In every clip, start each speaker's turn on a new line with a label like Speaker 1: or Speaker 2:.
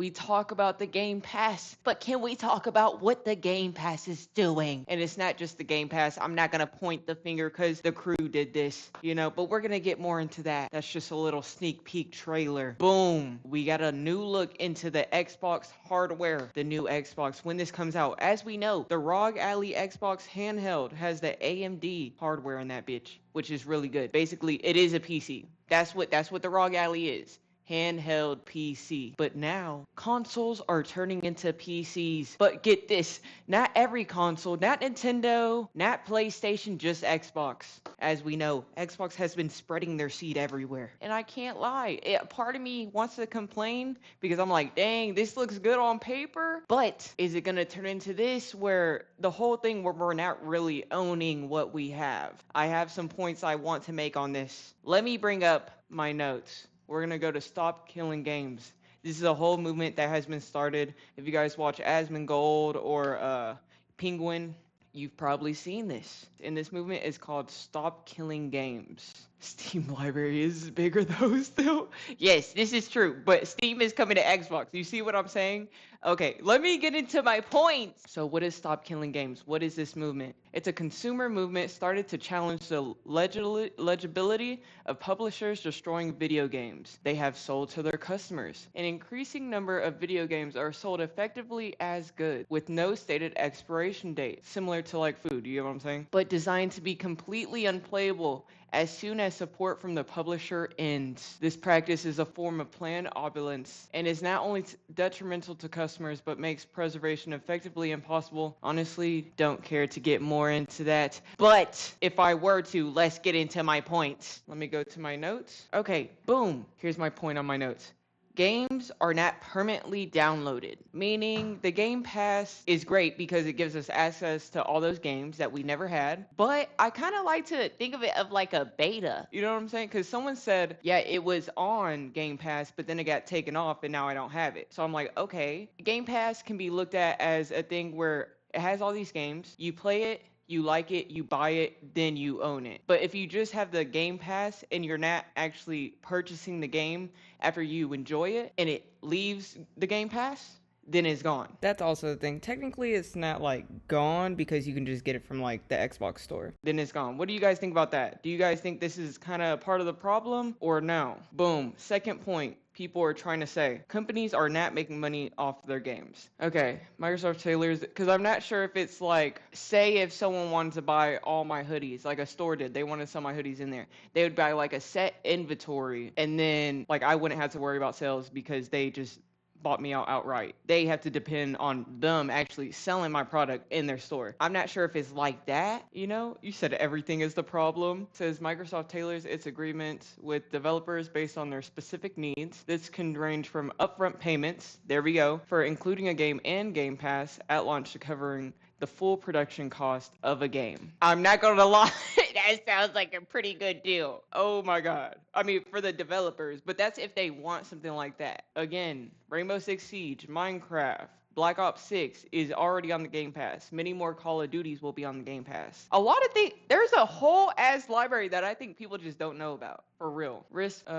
Speaker 1: We talk about the Game Pass, but can we talk about what the Game Pass is doing? And it's not just the Game Pass. I'm not going to point the finger because the crew did this, but we're going to get more into that. That's just a little sneak peek trailer. Boom. We got a new look into the Xbox hardware, the new Xbox when this comes out. As we know, the ROG Ally Xbox handheld has the AMD hardware in that bitch, which is really good. Basically, it is a PC. That's what the ROG Ally is. Handheld PC. But now consoles are turning into PCs. But get this, not every console, not Nintendo, not PlayStation, just Xbox. As we know, Xbox has been spreading their seed everywhere. And I can't lie, part of me wants to complain because I'm like, dang, this looks good on paper. But is it gonna turn into this where the whole thing where we're not really owning what we have? I have some points I want to make on this. Let me bring up my notes. We're going to go to Stop Killing Games. This is a whole movement that has been started. If you guys watch Asmongold or Penguin, you've probably seen this. And this movement is called Stop Killing Games. Steam library is bigger though still. Yes, this is true, but Steam is coming to Xbox. You see what I'm saying? Okay, let me get into my points. So what is Stop Killing Games? What is this movement? It's a consumer movement started to challenge the legibility of publishers destroying video games they have sold to their customers. An increasing number of video games are sold effectively as good with no stated expiration date, similar to like food, you get what I'm saying? But designed to be completely unplayable as soon as support from the publisher ends. This practice is a form of planned obsolescence and is not only detrimental to customers but makes preservation effectively impossible. Honestly, don't care to get more into that. But if I were to, let's get into my points. Let me go to my notes. Okay, boom. Here's my point on my notes. Games are not permanently downloaded, meaning the Game Pass is great because it gives us access to all those games that we never had. But I kind of like to think of it of like a beta. You know what I'm saying? Because someone said, yeah, it was on Game Pass, but then it got taken off and now I don't have it. So I'm like, okay, Game Pass can be looked at as a thing where it has all these games, you play it, you like it, you buy it, then you own it. But if you just have the Game Pass and you're not actually purchasing the game after you enjoy it and it leaves the Game Pass, then it's gone. That's also the thing. Technically, it's not like gone because you can just get it from like the Xbox store. Then it's gone. What do you guys think about that? Do you guys think this is kind of part of the problem or no? Boom. Second point. People are trying to say companies are not making money off their games. Okay, Microsoft tailors, because I'm not sure if it's like, say if someone wanted to buy all my hoodies, like a store did, they wanted to sell my hoodies in there. They would buy like a set inventory and then like I wouldn't have to worry about sales because they just bought me out outright. They have to depend on them actually selling my product in their store. I'm not sure if it's like that, You said everything is the problem. It says Microsoft tailors its agreements with developers based on their specific needs. This can range from upfront payments, there we go, for including a game and Game Pass at launch to covering the full production cost of a game. I'm not gonna lie, that sounds like a pretty good deal. Oh my god. I mean, for the developers, but that's if they want something like that. Again, Rainbow Six Siege, Minecraft, Black Ops 6 is already on the Game Pass. Many more Call of Duties will be on the Game Pass. A lot of things, there's a whole ass library that I think people just don't know about. For real. Risk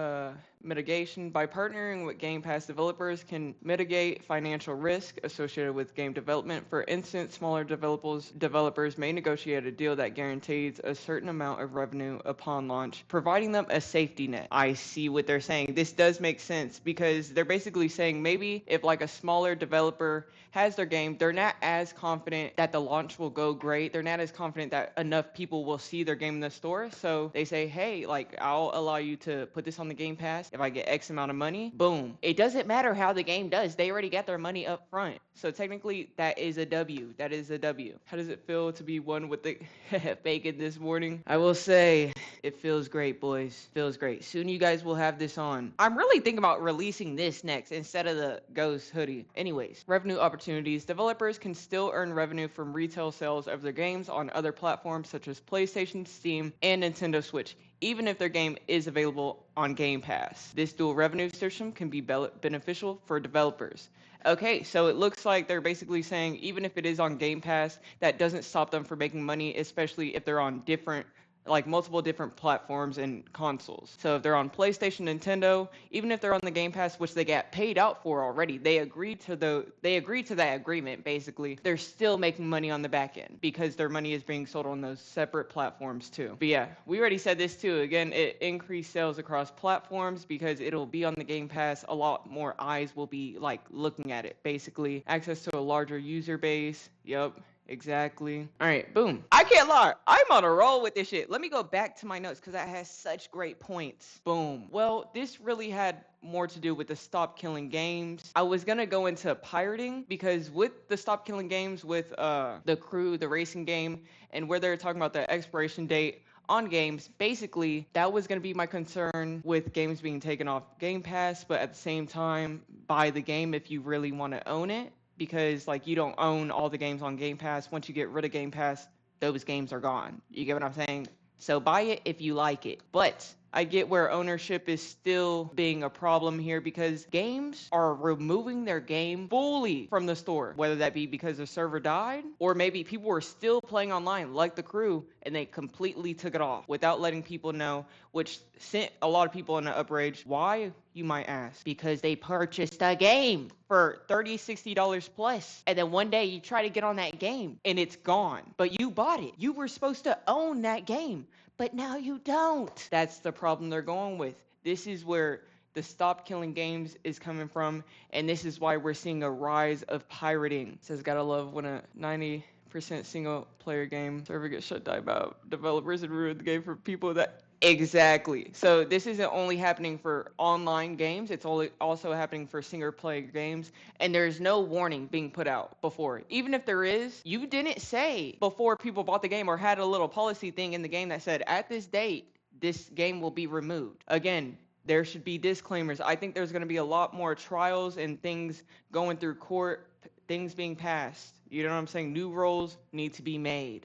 Speaker 1: mitigation. By partnering with Game Pass, developers can mitigate financial risk associated with game development. For instance, smaller developers may negotiate a deal that guarantees a certain amount of revenue upon launch, providing them a safety net. I see what they're saying. This does make sense because they're basically saying maybe if like a smaller developer has their game, they're not as confident that the launch will go great. They're not as confident that enough people will see their game in the store. So they say, hey, like I'll allow you to put this on the Game Pass. If I get X amount of money, boom. It doesn't matter how the game does. They already got their money up front. So technically that is a W. That is a W. How does it feel to be one with the bacon this morning? I will say it feels great, boys. Feels great. Soon you guys will have this on. I'm really thinking about releasing this next instead of the Ghost hoodie. Anyways, revenue opportunities. Developers can still earn revenue from retail sales of their games on other platforms such as PlayStation, Steam, and Nintendo Switch, even if their game is available on Game Pass. This dual revenue system can be beneficial for developers. Okay, so it looks like they're basically saying even if it is on Game Pass, that doesn't stop them from making money, especially if they're on different like multiple different platforms and consoles. So if they're on PlayStation, Nintendo, even if they're on the Game Pass, which they get paid out for already, they agreed to that agreement basically. They're still making money on the back end because their money is being sold on those separate platforms too. But yeah, we already said this too. Again, it increased sales across platforms because it'll be on the Game Pass. A lot more eyes will be like looking at it. Basically, access to a larger user base. Yep. Exactly. All right, boom. I can't lie. I'm on a roll with this shit. Let me go back to my notes because that has such great points. Boom. Well, this really had more to do with the stop killing games. I was gonna go into pirating because with the stop killing games, with the crew, the racing game, and where they're talking about the expiration date on games, basically that was going to be my concern with games being taken off Game Pass, but at the same time buy the game if you really want to own it, because like you don't own all the games on Game Pass. Once you get rid of Game Pass, those games are gone. You get what I'm saying? So buy it if you like it. But I get where ownership is still being a problem here because games are removing their game fully from the store, whether that be because the server died or maybe people were still playing online like the crew and they completely took it off without letting people know, which sent a lot of people in an uprage. Why, you might ask? Because they purchased a game for $30, $60 plus. And then one day you try to get on that game and it's gone. But you bought it. You were supposed to own that game, but now you don't. That's the problem they're going with. This is where the stop killing games is coming from, and this is why we're seeing a rise of pirating. It says, gotta love when a 90% single player game server gets shut down by developers and ruin the game for people that. Exactly. So this isn't only happening for online games, it's also happening for single player games, and there's no warning being put out before. Even if there is, you didn't say before people bought the game or had a little policy thing in the game that said at this date this game will be removed. Again, there should be disclaimers. I think there's going to be a lot more trials and things going through court, things being passed. You know what I'm saying? New rules need to be made.